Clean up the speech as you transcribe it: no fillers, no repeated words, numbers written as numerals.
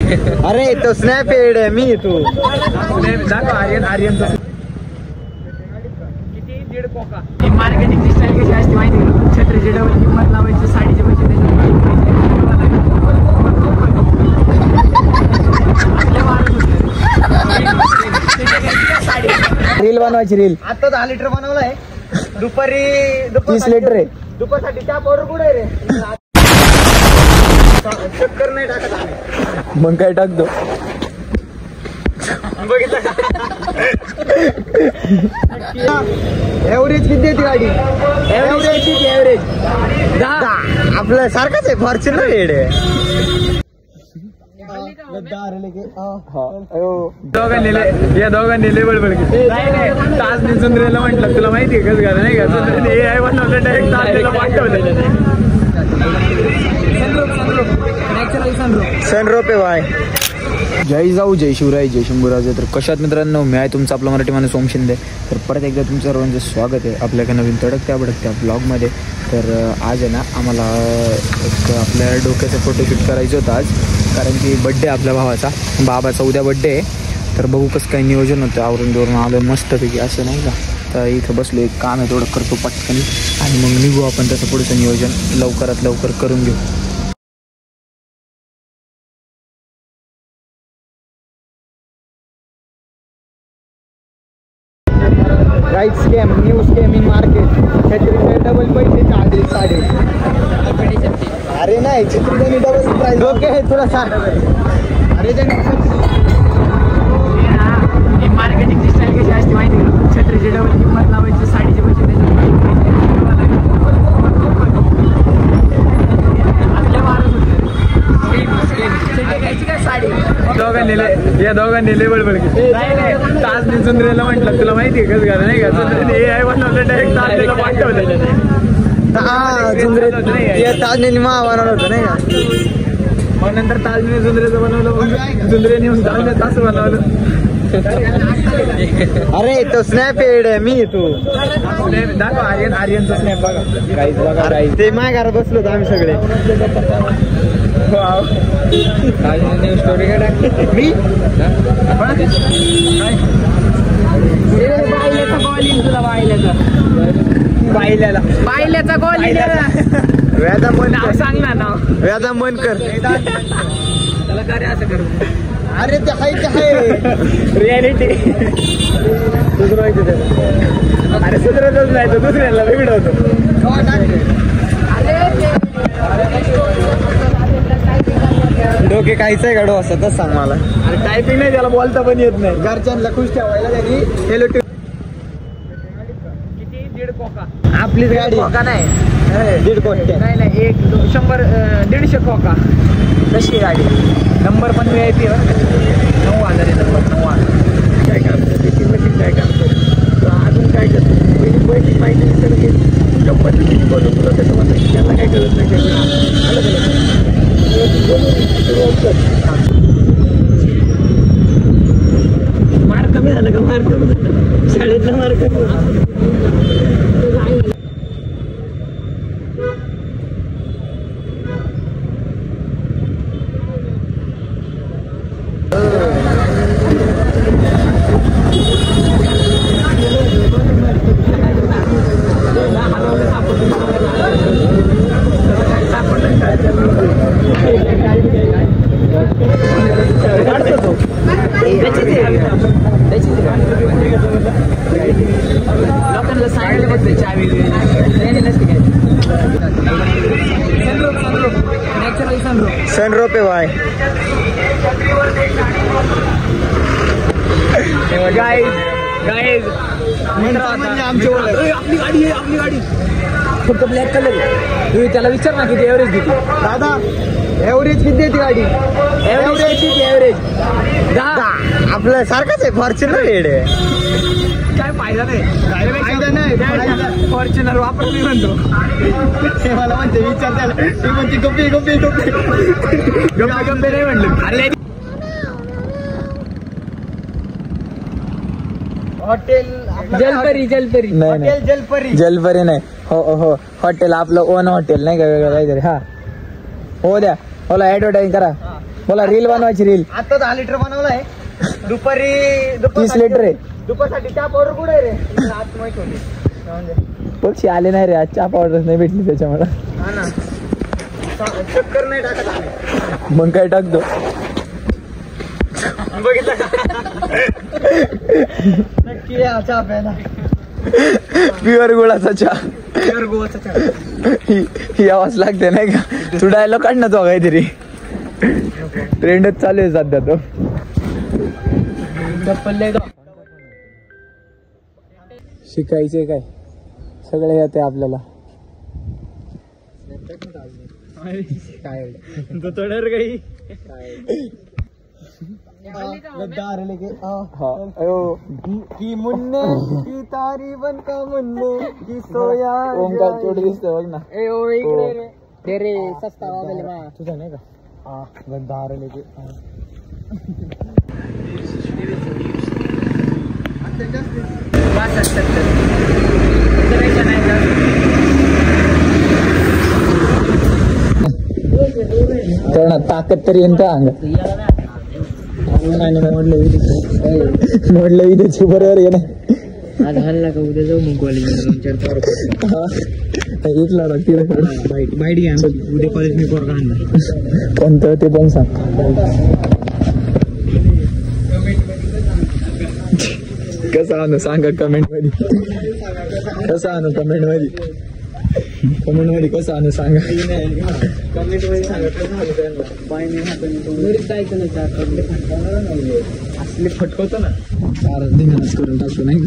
अरे तो snap add आहे मी तू आर्यन किती 1.5 कोका. मार्केटिंगची स्टाईल कशी असते माहिती का? छत्रीची डबल किंमत लावायची, साडीचे पैसे रील बनवायची. रील आता 10 लिटर बनवलाय. दुपारी 30 लिटर आहे. दुपारसाठी त्या पावडर कुठे रे? चक्कर नाही टाकत आम्ही. मग काय टाकतो? एव्हरेज किती आहे ती गाडी? एव्हरेज 10. आपलं सारखंच आहे. फॉर्च्युनर रेड आहे. दोघांनी लेबल बळ तास सुंदरेला म्हटलं तुला माहितीये कसं झालं नाही का? सुंदरे AI बनवलं डायरेक्ट तासला पाठवलं. सनरूफ आहे भाई. जय जाऊ, जय शिवराय, जय शंभूराजे. तर कशात मित्रांनो, मी आहे तुमचा आपला मराठी माणूस ओम शिंदे. तर परत एकदा तुमचं सर्वांचं स्वागत आहे आपल्या एका नवीन तडकत्या बडकत्या ब्लॉगमध्ये. तर आज आहे ना आम्हाला एक आपल्या डोक्याचा फोटोशूट करायचं होतं आज, कारण की बड्डे आपल्या भावाचा, बाबाचा उद्या बड्डे आहे. तर बघू कसं काय नियोजन होतं. आवरून दोरून आलो मस्तपैकी असं नाही का. तर इथं बसलो, एक काम आहे थोडं करतो पटकन आणि मग निघू आपण. तसं पुढचं नियोजन लवकरात लवकर करून घेऊ. Right scam, new scam in market. छत्रीचे डबल पैसे, साडे. अरे नाही, छत्रीने डबल प्राइस. ओके आहे तुला सांग. अरे मार्केटिंगची स्टाईल कशी असते माहिती का? छत्रीची डबल किंमत लावायची, साडीचे पैसे दोघांनी लेबल बळ तास सुंदरेला म्हटलं तुला माहितीये कसं झालं नाही का? सुंदरेने AI बनवलं डायरेक्ट तासला पाठवलं. ताजने मा बनवलं होतं नाही का? मग नंतर ताजने सुंदरेचं बनवलं, सुंदरेने तास बनवलं. अरे तो स्नॅप एड आहे मी तू. दाखव आर्यनचा स्नॅप बघा. ते माझ्या घरात बसलो होतो आम्ही सगळे. स्टोरी काय टाकली मी? बायल्याचा कॉल व्यादा मन नाव सांग ना. नाव व्यादा मन कर. त्याला काय असं करू? अरे ते हाय रियालिटी सुधरवायचं त्याला. अरे सुधरतच नाही तो, दुसऱ्याला वेगळं होतो. डोके काहीच आहे गाडो असं तर सांग मला. अरे टायपिंग नाही, त्याला बोलता पण येत नाही. घरच्यांना खुश ठेवायला त्यांनी हेलो किती 1.5 कोका. आपलीच गाडी कोका नाही, 1.5 कोटी. नाही 100 150 कोका. तशी गाडी. नंबर पण VIP आहे. 9,000 आहे नंबर. 9,000. काय काम करते मशीन? काय काम करते अजून? काय करते पैसे माहिती कंपनी बोलून तुला त्याचं म्हणतं त्यांना काय करत नाही. मार्क कमी झालं का? मार्क कमी झालं शाळेतला मार्क. लोकांना सांगायला बघते चावी नसते काय. नॅचरल सनरूफ आहे भाई. गाईज आपली गाडी आहे, आपली गाडी फक्त ब्लॅक कलर आहे. तुम्ही त्याला विचार ना किती एव्हरेज किती. दादा एव्हरेज किती आहे ती गाडी? एव्हरेज किती? एव्हरेज 10. आपलं सारखंच आहे. फॉर्च्युनर रेड आहे. काय फायदा नाही. फॉर्च्युनर वापर मी म्हणतो. मला म्हणते विचार त्याला. ती म्हणते गप्पी गप्पे नाही म्हणलं. अरे हॉटेल जलपरी हॉटेल जलपरी नाही. हो हॉटेल आपलं ओन हॉटेल नाही का, वेगळं काहीतरी. हा हो द्या. होला ऍडव्हर्टाईज करा. बोला रील बनवायची रील. आता 10 लिटर बनवलाय. दुपारी 30 लिटर आहे. दुपारसाठी चहा पावडर कुठे आहे रे? आज माहिती होती. पक्षी आले नाही रे आज, चहा पावडर नाही भेटली त्याच्यामुळे. हा ना, चक्कर नाही टाकत आम्ही. मग काय टाकतो? बघितलं का? नक्की या चहा प्यायला. प्युअर गुळाचा चहा. प्युअर गोवाचा चहा. ही आवाज लागते नाही का? तू डायलॉग काढ ना तो काहीतरी. ट्रेंडच चालू आहे सध्या तो. शिकायचे काय सगळे येते आपल्याला. काय तो तोडर गई गद्दार लेके की मुन्ने की तारी बन का मुन्ने की सोया. ओमकार तोड दिसतो बघ ना. ए ओ इकडे रे ते रे सस्ता वागले मा तुझा नाही का? हा गद्दार लेके. ताकद तरी यंत अंग मोडलं इथे बरोबर आहे ना. आज हल्ला का उद्या जाऊ मग कॉलेज इथला बाईट घ्या उद्या कॉलेज मी पोरगा आणणार. कोणतं ते पण सांग. कसं आणू सांगा कमेंट मध्ये. कसं आणू कमेंट मध्ये. कमेंट मध्ये कसं आणू सांगा. कमेंट मध्ये सांगा असले फटकवतो ना. धिंगाणच करून टाकतो नाही